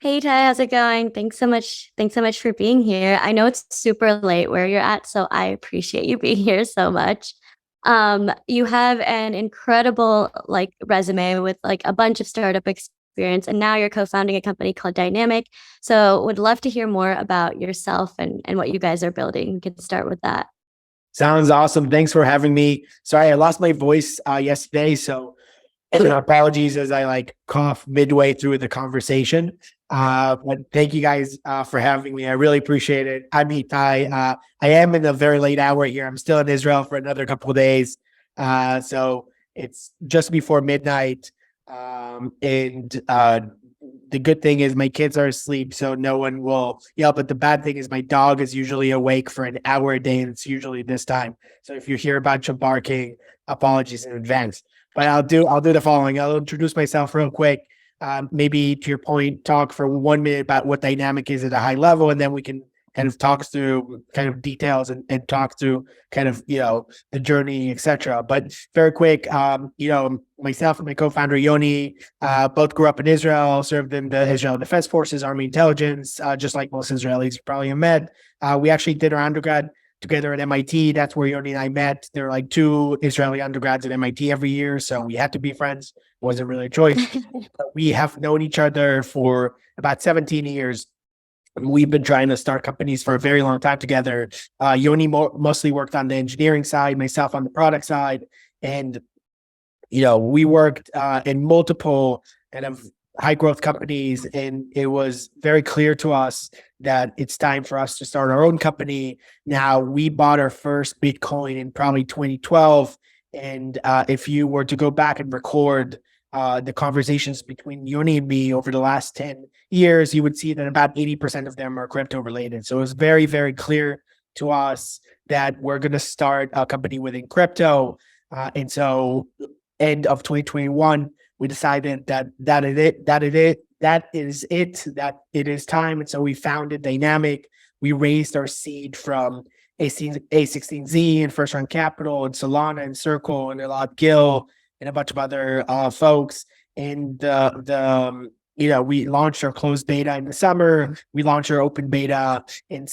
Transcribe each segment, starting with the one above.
Hey Ty, how's it going? Thanks so much. Thanks so much for being here. I know it's super late where you're at, so I appreciate you being here so much. You have an incredible resume with like a bunch of startup experience, and now you're co-founding a company called Dynamic. So would love to hear more about yourself and what you guys are building. We could start with that. Sounds awesome. Thanks for having me. Sorry, I lost my voice yesterday, so apologies as I cough midway through the conversation. But thank you guys for having me. I really appreciate it. I'm Itai. I am in a very late hour here. I'm still in Israel for another couple of days. So it's just before midnight. And the good thing is my kids are asleep, so no one will yell. But the bad thing is my dog is usually awake for an hour a day, and it's usually this time. So if you hear a bunch of barking, apologies in advance. But I'll do the following. I'll introduce myself real quick. Maybe to your point, talk for 1 minute about what Dynamic is at a high level, and then we can kind of talk through kind of details and talk through kind of, the journey, etc. But very quick, myself and my co-founder Yoni both grew up in Israel, served in the Israel Defense Forces, Army Intelligence, just like most Israelis you probably have met. We actually did our undergrad together at MIT. That's where Yoni and I met. There were like two Israeli undergrads at MIT every year, so we had to be friends. Wasn't really a choice. We have known each other for about 17 years. We've been trying to start companies for a very long time together. Yoni mostly worked on the engineering side, myself on the product side. And, we worked in multiple kind of high growth companies. And it was very clear to us that it's time for us to start our own company. Now, we bought our first Bitcoin in probably 2012. And if you were to go back and record the conversations between Yoni and me over the last 10 years, you would see that about 80% of them are crypto related. So it was very, very clear to us that we're going to start a company within crypto. And so end of 2021, we decided that it is time. And so we founded Dynamic. We raised our seed from A16Z and First Round Capital and Solana and Circle and Elad Gil and a bunch of other folks. And we launched our closed beta in the summer. We launched our open beta in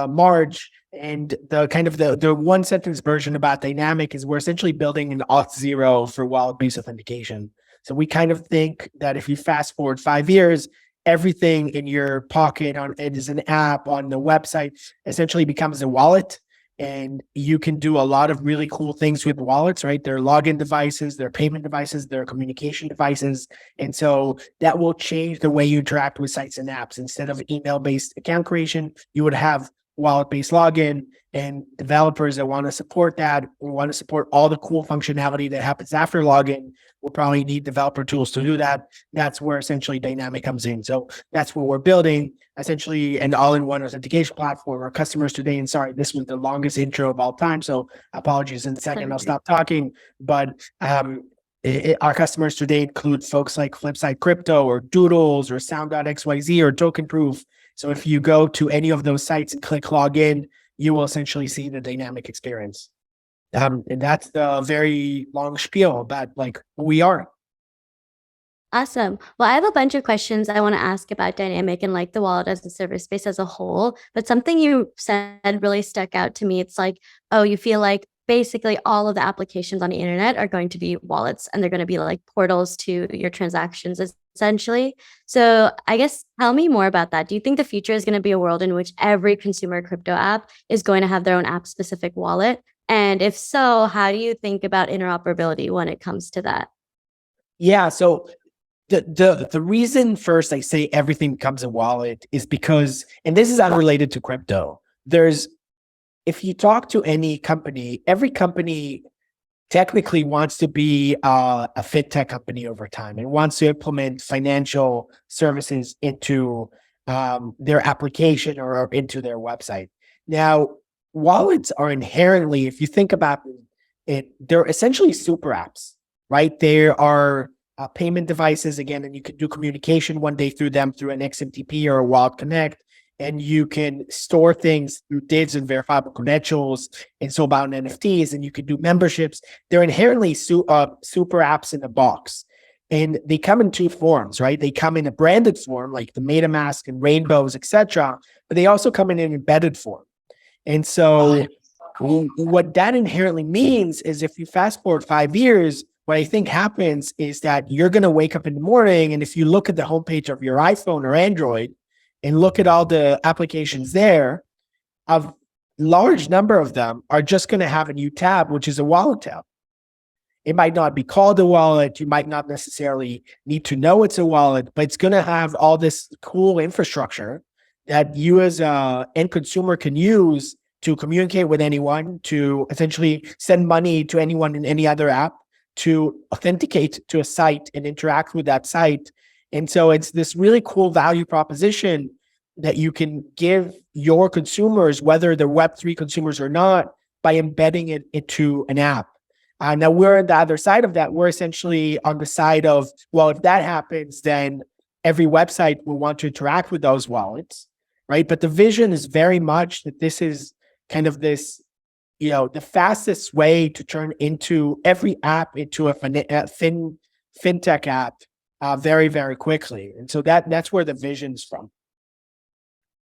March. And the one sentence version about Dynamic is we're essentially building an Auth0 for wallet-based authentication. So we kind of think that if you fast forward 5 years, everything in your pocket it is an app on the website essentially becomes a wallet. And you can do a lot of really cool things with wallets, right? They're login devices, they're payment devices, they're communication devices. And so that will change the way you interact with sites and apps. Instead of email-based account creation, you would have wallet-based login, and developers that want to support that or want to support all the cool functionality that happens after login will probably need developer tools to do that. That's where essentially Dynamic comes in. So that's what we're building, essentially an all-in-one authentication platform. Our customers today, and sorry, this was the longest intro of all time, so apologies in a second, I'll stop talking. But our customers today include folks like Flipside Crypto or Doodles or Sound.xyz or Token Proof. So if you go to any of those sites and click login, you will essentially see the Dynamic experience. And that's the very long spiel about who we are. Awesome. Well, I have a bunch of questions I want to ask about Dynamic and like the wallet as a service space as a whole. But something you said really stuck out to me. It's like, oh, you feel like basically all of the applications on the internet are going to be wallets and they're going to be like portals to your transactions essentially. So I guess tell me more about that. Do you think the future is going to be a world in which every consumer crypto app is going to have their own app specific wallet? And if so, how do you think about interoperability when it comes to that? Yeah. So the reason first I say everything becomes a wallet is because, and this is unrelated to crypto, if you talk to any company, every company technically wants to be a fintech company over time and wants to implement financial services into their application or into their website. Now, wallets are inherently, if you think about it, they're essentially super apps, right? They are payment devices, again, and you can do communication one day through them through an XMTP or a Wallet Connect. And you can store things through DIDs and verifiable credentials and so about NFTs, and you can do memberships. They're inherently super apps in a box. And they come in two forms, right? They come in a branded form, like the MetaMask and rainbows, etc. But they also come in an embedded form. And so what that inherently means is if you fast forward 5 years, what I think happens is that you're going to wake up in the morning, and if you look at the homepage of your iPhone or Android and look at all the applications there, a large number of them are just going to have a new tab, which is a wallet tab. It might not be called a wallet. You might not necessarily need to know it's a wallet, but it's going to have all this cool infrastructure that you as an end consumer can use to communicate with anyone, to essentially send money to anyone in any other app, to authenticate to a site and interact with that site. And so it's this really cool value proposition that you can give your consumers, whether they're Web3 consumers or not, by embedding it into an app. Now we're on the other side of that. We're essentially on the side of, well, if that happens, then every website will want to interact with those wallets, right? But the vision is very much that this is kind of this, the fastest way to turn into every app into a fintech app very, very quickly. And so that's where the vision's from.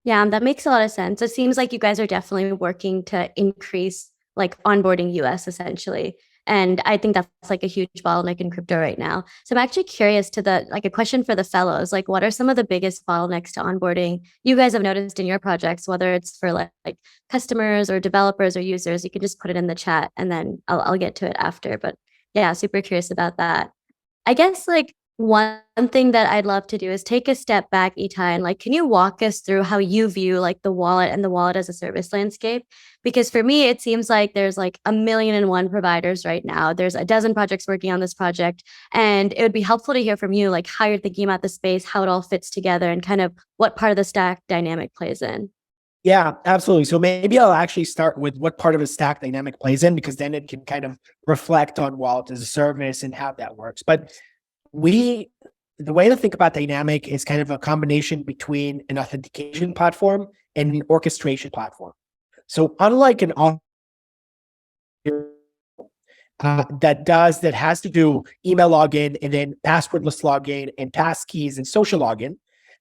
Yeah, that makes a lot of sense. It seems like you guys are definitely working to increase like onboarding US essentially. And I think that's like a huge bottleneck in crypto right now. So I'm actually curious to a question for the fellows, like what are some of the biggest bottlenecks to onboarding you guys have noticed in your projects, whether it's for like customers or developers or users? You can just put it in the chat and then I'll get to it after. But yeah, super curious about that. I guess like one thing that I'd love to do is take a step back, Itai, and like, can you walk us through how you view like the wallet and the wallet as a service landscape? Because for me, it seems like there's like 1,000,001 providers right now. There's a dozen projects working on this project, and it would be helpful to hear from you, like how you're thinking about the space, how it all fits together, and kind of what part of the stack dynamic plays in. Yeah, absolutely. So maybe I'll actually start with what part of a stack dynamic plays in, because then it can kind of reflect on wallet as a service and how that works. But the way to think about dynamic is kind of a combination between an authentication platform and an orchestration platform. So unlike an that has to do email login and then passwordless login and passkeys and social login,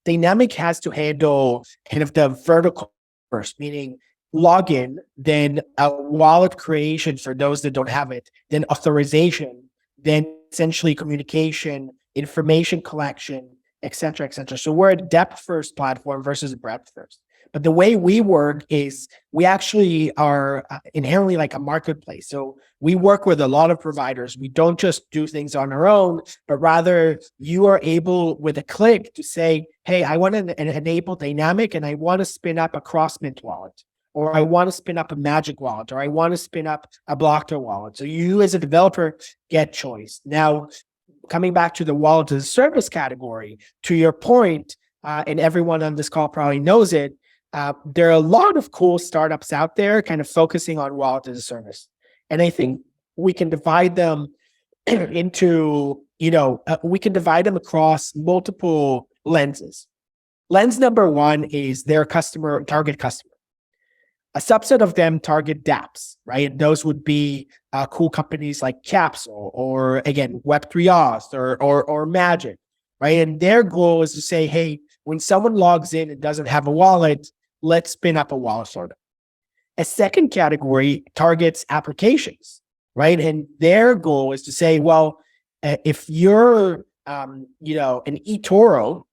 dynamic has to handle kind of the vertical first, meaning login, then a wallet creation for those that don't have it, then authorization, then essentially communication, information collection, et cetera, et cetera. So we're a depth first platform versus a breadth first. But the way we work is we actually are inherently like a marketplace. So we work with a lot of providers. We don't just do things on our own, but rather you are able with a click to say, hey, I want to enable dynamic and I want to spin up a Crossmint wallet, or I want to spin up a Magic wallet, or I want to spin up a Blockter wallet. So you as a developer get choice. Now, coming back to the wallet as a service category, to your point, and everyone on this call probably knows it, there are a lot of cool startups out there kind of focusing on wallet as a service. And I think we can divide them into, we can divide them across multiple lenses. Lens number one is their target customer. A subset of them target dApps, right? Those would be cool companies like Capsule or, again, Web3 Auth or Magic, right? And their goal is to say, hey, when someone logs in and doesn't have a wallet, let's spin up a wallet for them. A second category targets applications, right? And their goal is to say, well, if you're, an eToro,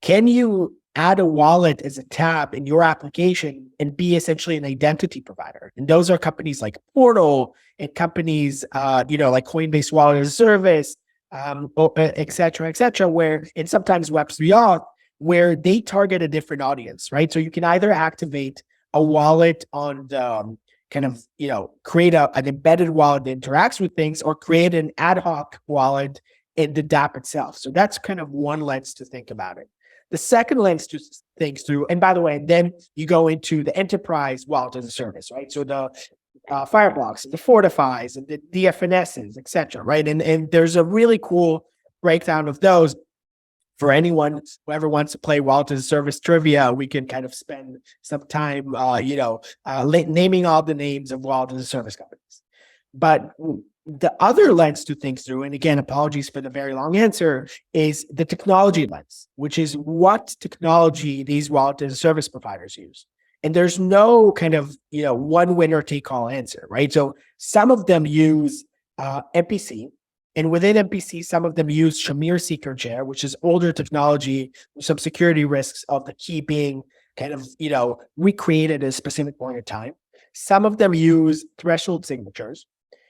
can you add a wallet as a tab in your application and be essentially an identity provider? And those are companies like Portal and companies, like Coinbase Wallet as a Service, et cetera, where, and sometimes Web3 Auth, where they target a different audience, right? So you can either activate a wallet on the create an embedded wallet that interacts with things, or create an ad hoc wallet in the dApp itself. So that's kind of one lens to think about it. The second lens to think through, and by the way, then you go into the enterprise wallet as a service, right? So the Fireblocks, and the Fortifys, and the DFNSs, et cetera, right? And there's a really cool breakdown of those. For anyone who ever wants to play wallet as a service trivia, we can kind of spend some time, naming all the names of wallet as a service companies. But The other lens to think through, and again, apologies for the very long answer, is the technology lens, which is what technology these wallet as a service providers use. And there's no kind of, one winner take all answer, right? So some of them use MPC, and within MPC, some of them use Shamir Secret Share, which is older technology with some security risks of the key being kind of, recreated at a specific point in time. Some of them use threshold signatures.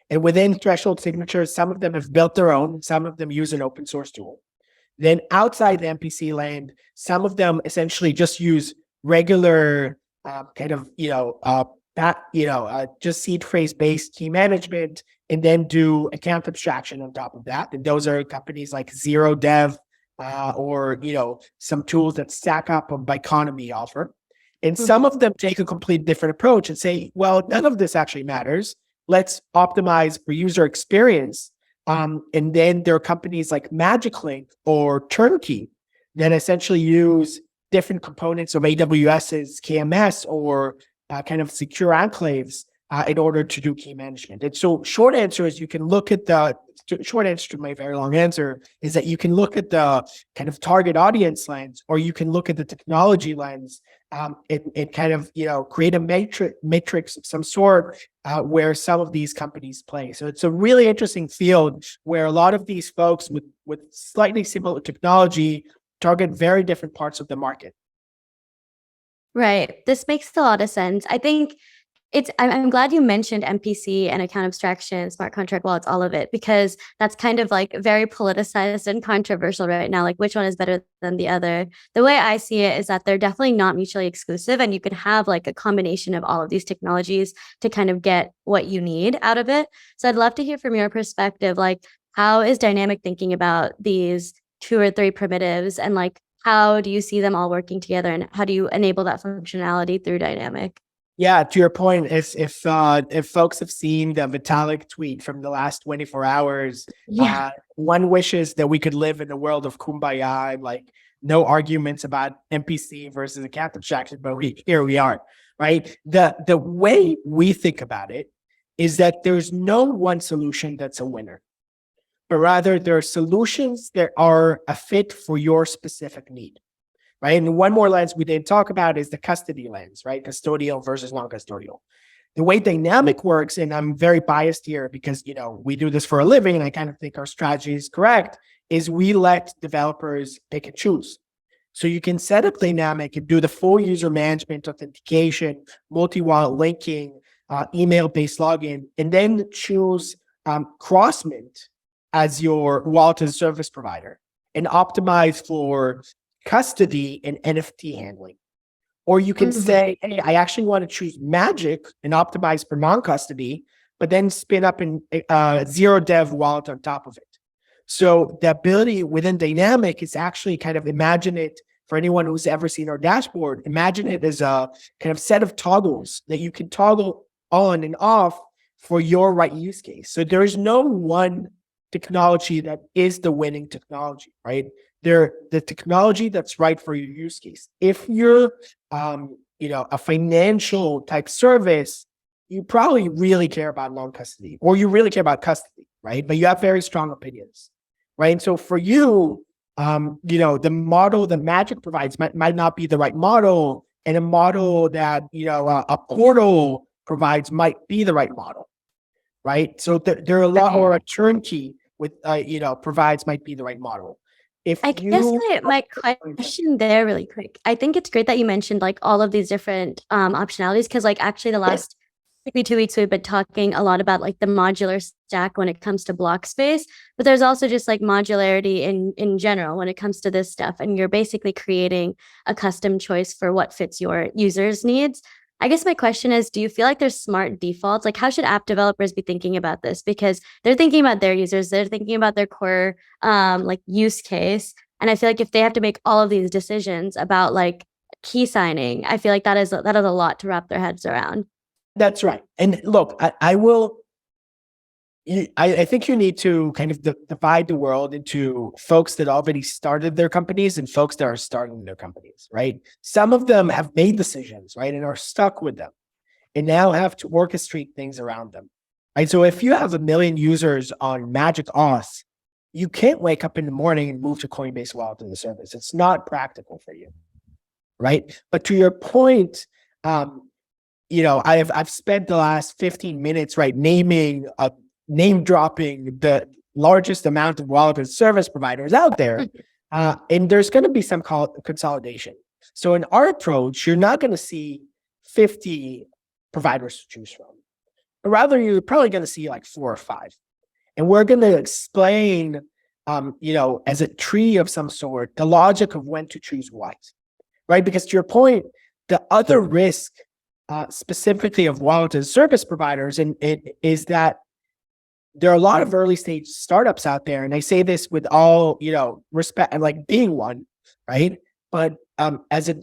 And within threshold signatures, some of them have built their own, some of them use an open source tool. Then outside the MPC land, some of them essentially just use regular just seed phrase based key management, and then do account abstraction on top of that. And those are companies like Zero Dev or some tools that Stack Up or Biconomy offer. And some of them take a complete different approach and say, well, none of this actually matters. Let's optimize for user experience. And then there are companies like Magic Link or Turnkey that essentially use different components of AWS's KMS or kind of secure enclaves in order to do key management. And so short answer is short answer to my very long answer is that you can look at the kind of target audience lens, or you can look at the technology lens and kind of, create a matrix of some sort where some of these companies play. So it's a really interesting field where a lot of these folks with slightly similar technology target very different parts of the market. Right. This makes a lot of sense. I think I'm glad you mentioned MPC and account abstraction, smart contract wallets, all of it, because that's kind of like very politicized and controversial right now. Like, which one is better than the other? The way I see it is that they're definitely not mutually exclusive, and you can have like a combination of all of these technologies to kind of get what you need out of it. So I'd love to hear from your perspective, like, how is Dynamic thinking about these 2 or 3 primitives, and like, how do you see them all working together, and how do you enable that functionality through Dynamic? Yeah, to your point, if folks have seen the Vitalik tweet from the last 24 hours, Yeah. one wishes that we could live in a world of kumbaya, like no arguments about MPC versus account abstraction, but here we are, right? The way we think about it is that there's no one solution that's a winner, but rather there are solutions that are a fit for your specific need. Right. And one more lens we didn't talk about is the custody lens, right? Custodial versus non-custodial. The way Dynamic works, and I'm very biased here because, we do this for a living and I kind of think our strategy is correct, is we let developers pick and choose. So you can set up Dynamic and do the full user management, authentication, multi-wallet linking, email-based login, and then choose Crossmint as your wallet as a service provider and optimize for custody and NFT handling. Or you can say, hey, I actually want to choose Magic and optimize for non-custody, but then spin up a zero dev wallet on top of it. So the ability within Dynamic is actually kind of, imagine it for anyone who's ever seen our dashboard, imagine it as a kind of set of toggles that you can toggle on and off for your right use case. So there is no one technology that is the winning technology, right? They're the technology that's right for your use case. If you're, a financial type service, you probably really care about non-custody, or you really care about custody, right? But you have very strong opinions, right? And so for you, the model that Magic provides might not be the right model, and a model that, a portal provides might be the right model, right? So there are a lot, or a turnkey with, provides might be the right model. I guess my question there really quick. I think it's great that you mentioned like all of these different optionalities, because like actually the last maybe 2 weeks we've been talking a lot about like the modular stack when it comes to block space, but there's also just like modularity in general when it comes to this stuff, and you're basically creating a custom choice for what fits your users' needs. I guess my question is, do you feel like there's smart defaults? Like, how should app developers be thinking about this? Because they're thinking about their users, they're thinking about their core like use case. And I feel like if they have to make all of these decisions about like key signing, I feel like that is a lot to wrap their heads around. That's right. And look, I think you need to kind of divide the world into folks that already started their companies and folks that are starting their companies, right? Some of them have made decisions, right, and are stuck with them and now have to orchestrate things around them. right? So if you have 1 million users on Magic Auth, you can't wake up in the morning and move to Coinbase Wallet as a service. It's not practical for you, right? But to your point, I've spent the last 15 minutes, right, name dropping the largest amount of wallet as service providers out there, and there's going to be some consolidation. So in our approach, you're not going to see 50 providers to choose from, but rather you're probably going to see like 4 or 5. And we're going to explain, as a tree of some sort, the logic of when to choose what, right? Because to your point, the other risk, specifically of wallet as service providers, and it is that there are a lot of early stage startups out there, and I say this with all respect, and like being one, right? But as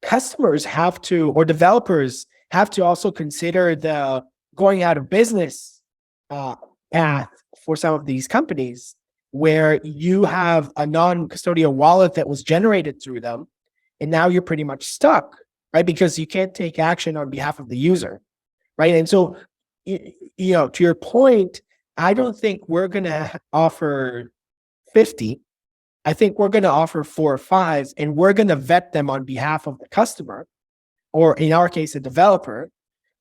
customers have to, or developers have to also consider the going out of business path for some of these companies, where you have a non-custodial wallet that was generated through them, and now you're pretty much stuck, right? Because you can't take action on behalf of the user, right? And so, to your point, I don't think we're going to offer 50. I think we're going to offer 4 or 5, and we're going to vet them on behalf of the customer, or in our case, a developer,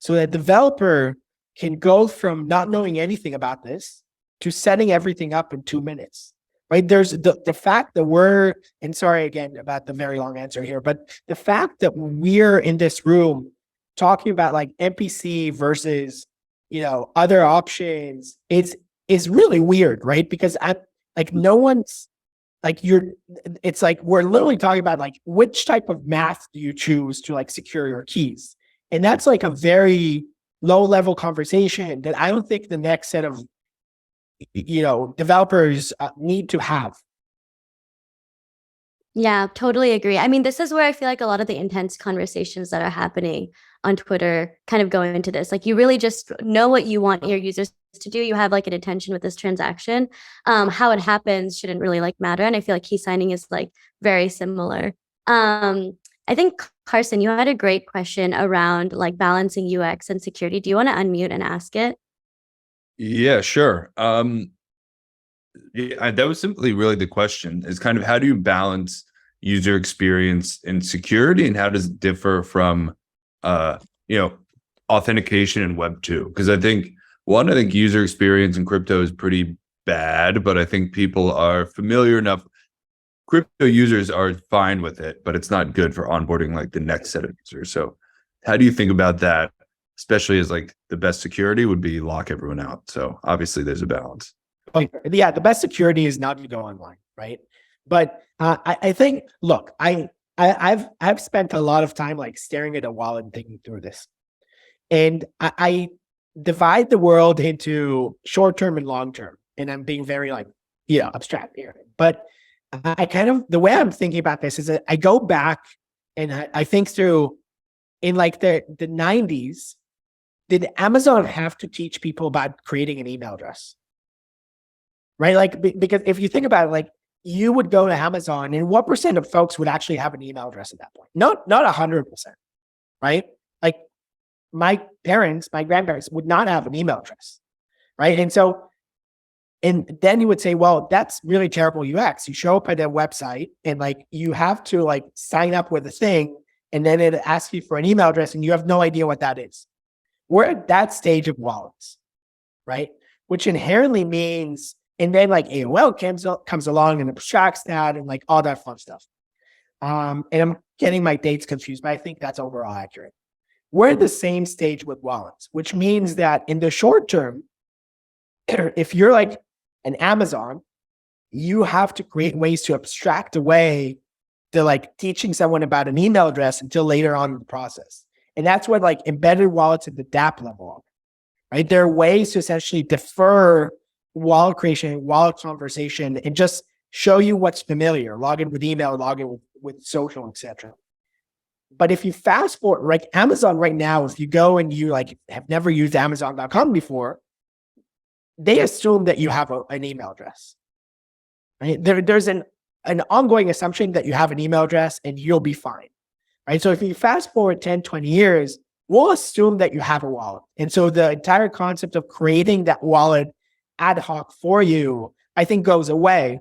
so that developer can go from not knowing anything about this to setting everything up in 2 minutes, right? There's the fact that and sorry again about the very long answer here, but the fact that we're in this room talking about like MPC versus, other options, is really weird, right? Because I'm like, no one's like, it's like, we're literally talking about like, which type of math do you choose to like secure your keys? And that's like a very low level conversation that I don't think the next set of developers need to have. Yeah, totally agree. I mean, this is where I feel like a lot of the intense conversations that are happening on Twitter kind of go into this. Like, you really just know what you want your users to do. You have like an intention with this transaction. How it happens shouldn't really like matter. And I feel like key signing is like very similar. I think, Carson, you had a great question around like balancing UX and security. Do you want to unmute and ask it? Yeah, sure. Yeah, that was simply really the question, is kind of how do you balance user experience and security, and how does it differ from authentication in Web2? Because I think user experience in crypto is pretty bad, but I think people are familiar enough. Crypto users are fine with it, but it's not good for onboarding like the next set of users. So how do you think about that, especially as like the best security would be lock everyone out? So obviously there's a balance. Yeah, the best security is not to go online, right? But I think, look, I've spent a lot of time like staring at a wallet and thinking through this, and I divide the world into short term and long term, and I'm being very like abstract here, but I kind of, the way I'm thinking about this is that I go back and I think through, in like the 90s, did Amazon have to teach people about creating an email address? Right? Like, because if you think about it, like, you would go to Amazon, and what percent of folks would actually have an email address at that point? Not 100%, right? Like, my grandparents would not have an email address, right? And then you would say, well, that's really terrible UX. You show up at a website and like, you have to like sign up with a thing, and then it asks you for an email address and you have no idea what that is. We're at that stage of wallets, right? Which inherently means, and then like AOL comes along and abstracts that and like all that fun stuff. And I'm getting my dates confused, but I think that's overall accurate. We're at the same stage with wallets, which means that in the short term, if you're like an Amazon, you have to create ways to abstract away the like teaching someone about an email address until later on in the process. And that's what like embedded wallets at the dApp level are, right? There are ways to essentially defer wallet creation, wallet conversation, and just show you what's familiar. Log in with email, log in with social, etc. But if you fast forward, like Amazon right now, if you go and you like have never used Amazon.com before, they assume that you have an email address, right? There's an ongoing assumption that you have an email address and you'll be fine, right? So if you fast forward 10, 20 years, we'll assume that you have a wallet. And so the entire concept of creating that wallet ad hoc for you, I think goes away,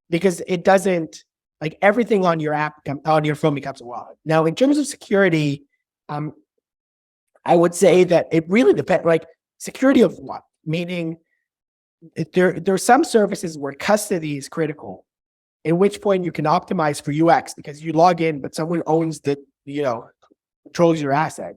because it doesn't, like, everything on your app, on your phone becomes a wallet. Now, in terms of security, I would say that it really depends, like, security of what? Meaning, there are some services where custody is critical, at which point you can optimize for UX because you log in, but someone owns the, controls your asset.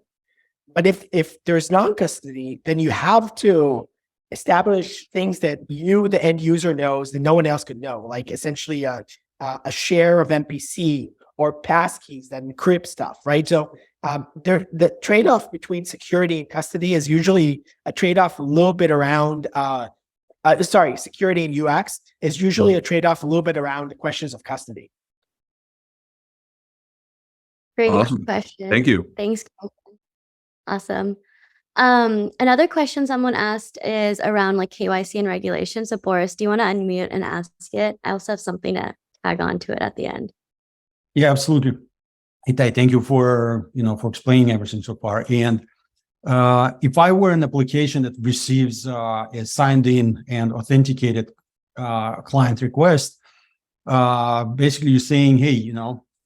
But if there's non-custody, then you have to establish things that you, the end user, knows that no one else could know, like essentially a share of MPC or passkeys that encrypt stuff, right? So the trade-off between security and custody is usually a trade-off a little bit around, security and UX is usually a trade-off a little bit around the questions of custody. Great Awesome. question. Thank you. Thanks. Awesome. Another question someone asked is around like KYC and regulation. So Boris, do you want to unmute and ask it? I also have something to tag on to it at the end. Yeah, absolutely. Itai, thank you for explaining everything so far. And if I were an application that receives a signed in and authenticated client request, basically you're saying, hey,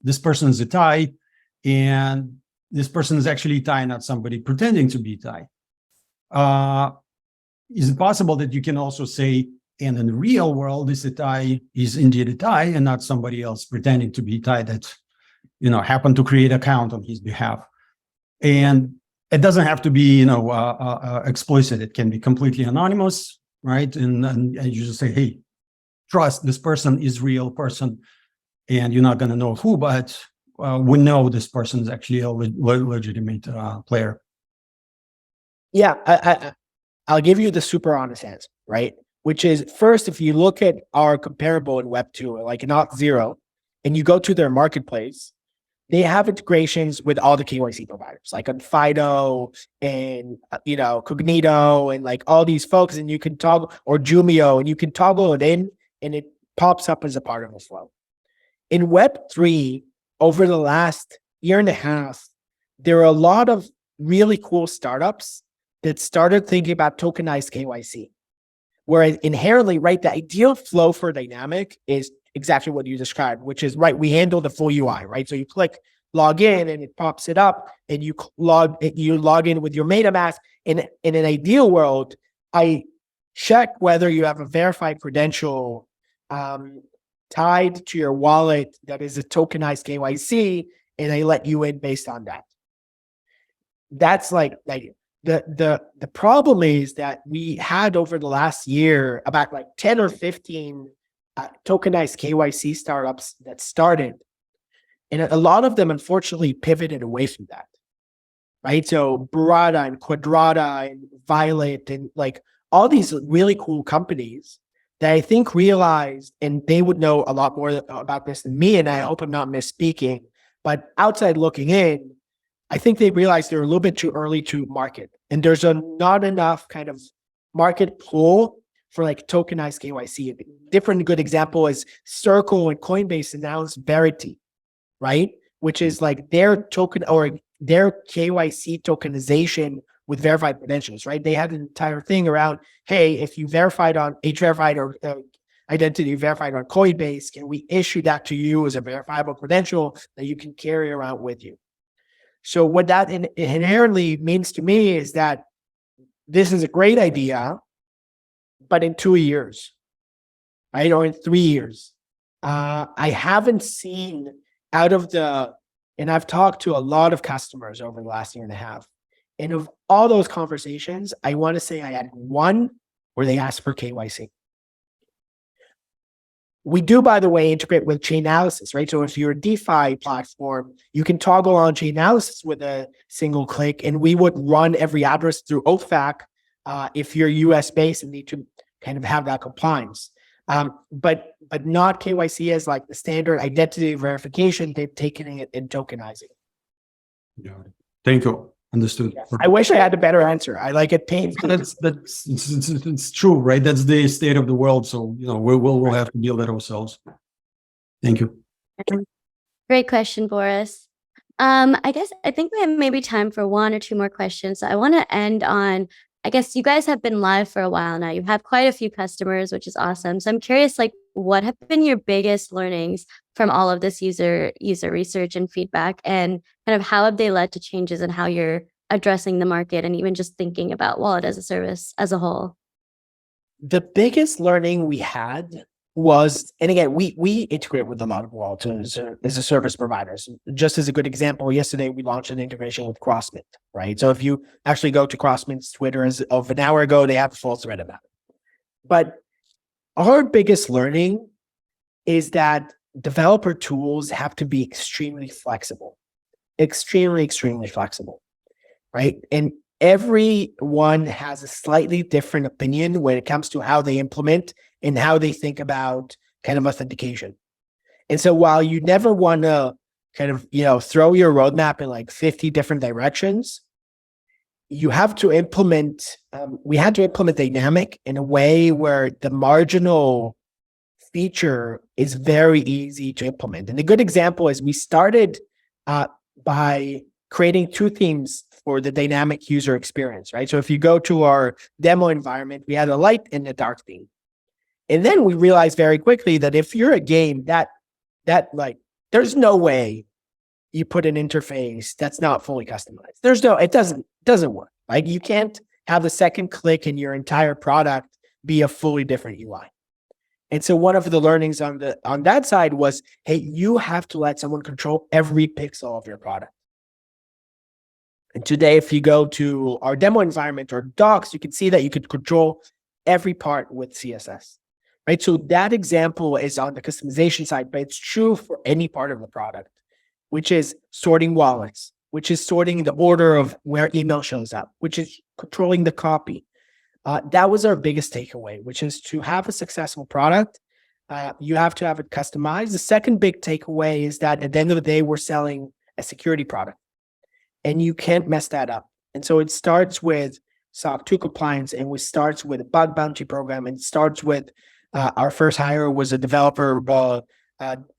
this person is Itai, and this person is actually Itai, not somebody pretending to be Itai. Is it possible that you can also say, and in the real world, this Itai is indeed Itai and not somebody else pretending to be Itai that, happened to create an account on his behalf? And it doesn't have to be, explicit. It can be completely anonymous, right? And you just say, hey, trust this person is real person, and you're not going to know who, but we know this person is actually a legitimate player. Yeah, I'll give you the super honest answer, right? Which is, first, if you look at our comparable in Web2, like not zero, and you go to their marketplace, they have integrations with all the KYC providers, like Fido and Cognito and like all these folks, and you can toggle, or Jumio, and you can toggle it in, and it pops up as a part of the flow. In Web3, over the last year and a half, there are a lot of really cool startups that started thinking about tokenized KYC, where inherently, right, the ideal flow for dynamic is exactly what you described, which is, right, we handle the full UI, right? So you click log in and it pops it up, and you log in with your MetaMask. In an ideal world, I check whether you have a verified credential tied to your wallet that is a tokenized KYC, and I let you in based on that. That's like the problem is that we had over the last year about like 10 or 15 tokenized KYC startups that started, and a lot of them unfortunately pivoted away from that, right? So Burrata and Quadrata and Violet and like all these really cool companies that I think realized, and they would know a lot more about this than me, and I hope I'm not misspeaking, but outside looking in, I think they realized they're a little bit too early to market, and there's not enough kind of market pull for like tokenized KYC. A different good example is Circle and Coinbase announced Verity, right? Which is like their token or their KYC tokenization with verified credentials, right? They had an entire thing around, hey, if you verified on age-verified or identity verified on Coinbase, can we issue that to you as a verifiable credential that you can carry around with you? So what that inherently means to me is that this is a great idea, but in 2 years, right? Or in 3 years, I haven't seen out of and I've talked to a lot of customers over the last year and a half. And of all those conversations, I want to say I had one where they asked for KYC. We do, by the way, integrate with Chainalysis, right? So if you're a DeFi platform, you can toggle on Chainalysis with a single click, and we would run every address through OFAC if you're US based and need to kind of have that compliance. But not KYC as like the standard identity verification. They've taken it and tokenizing. Yeah. Thank you. Understood. Yeah. I wish I had a better answer. I like it pains. It's true, right? That's the state of the world. So we'll have to deal with it ourselves. Thank you. Great question, Boris. I think we have maybe time for one or two more questions. So I want to end on, I guess you guys have been live for a while now. You have quite a few customers, which is awesome. So I'm curious, like, what have been your biggest learnings from all of this user research and feedback, and kind of how have they led to changes in how you're addressing the market and even just thinking about wallet as a service as a whole? The biggest learning we had was, and again, we integrate with a lot of wallets as a service providers. Just as a good example, yesterday we launched an integration with CrossMint, right? So if you actually go to CrossMint's Twitter as of an hour ago, they have a full thread about it. But our biggest learning is that developer tools have to be extremely flexible, extremely flexible, right? And everyone has a slightly different opinion when it comes to how they implement and how they think about kind of authentication. And so while you never want to kind of, throw your roadmap in like 50 different directions, you have to implement, we had to implement dynamic in a way where the marginal feature is very easy to implement. And a good example is we started by creating two themes for the dynamic user experience, right? So if you go to our demo environment, we had a light and a dark theme. And then we realized very quickly that if you're a game that like, there's no way you put an interface that's not fully customized. It doesn't work. Like you can't have the second click in your entire product be a fully different UI. And so one of the learnings on that side was, hey, you have to let someone control every pixel of your product. And today, if you go to our demo environment or docs, you can see that you could control every part with CSS, right? So that example is on the customization side, but it's true for any part of the product, which is sorting wallets, which is sorting the order of where email shows up, which is controlling the copy. That was our biggest takeaway, which is to have a successful product, you have to have it customized. The second big takeaway is that at the end of the day, we're selling a security product and you can't mess that up. And so it starts with SOC 2 compliance, and it starts with a bug bounty program, and it starts with our first hire was a developer,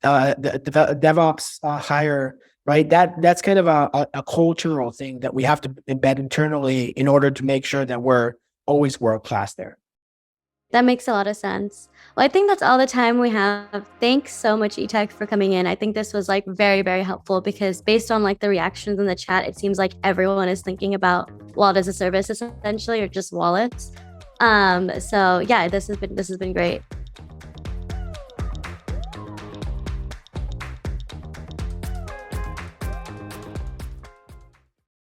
DevOps hire, right? That's kind of a cultural thing that we have to embed internally in order to make sure that we're always world-class there. That makes a lot of sense. Well, I think that's all the time we have. Thanks so much, Itai, for coming in. I think this was like very, very helpful because based on like the reactions in the chat, it seems like everyone is thinking about wallet as a service essentially, or just wallets. So yeah, this has been great.